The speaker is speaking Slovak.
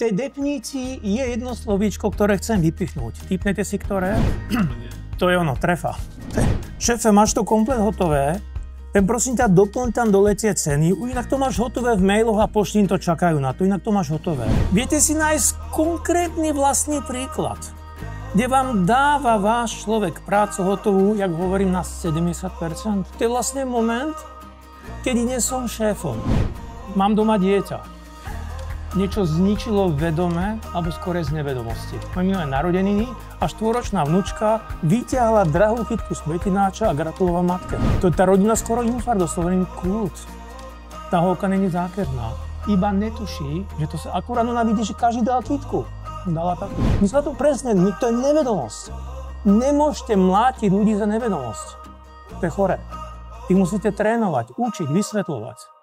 tej definícii je jedno slovíčko, ktoré chcem vypichnúť. Tipnete si, ktoré? To je ono, trefa. Šéfe, máš to komplet hotové, len prosím ťa, doplň tam dole tie ceny, inak to máš hotové v mailoch a poštín to čakajú na to, inak to máš hotové. Viete si nájsť konkrétny vlastný príklad, kde vám dáva váš človek prácu hotovú, jak hovorím, na 70%. To je vlastne moment, kedy nie som šéfom. Mám doma dieťa. Niečo zničilo vedome, alebo skôr z nevedomosti. Mám minulé narodeniny a 4-ročná vnúčka vyťahla drahú kytku z kvetináča a gratulovala matke. To je tá rodina skoro infarkt, doslovený kult. Tá holka není zákerná. Iba netuší, že to sa akurát ona vidí, že každý dal kytku. Dala takú. My sa to presne, to je nevedomosť. Nemôžete mlátiť ľudí za nevedomosť. To je chore. Vy musíte trénovať, učiť, vysvetľovať.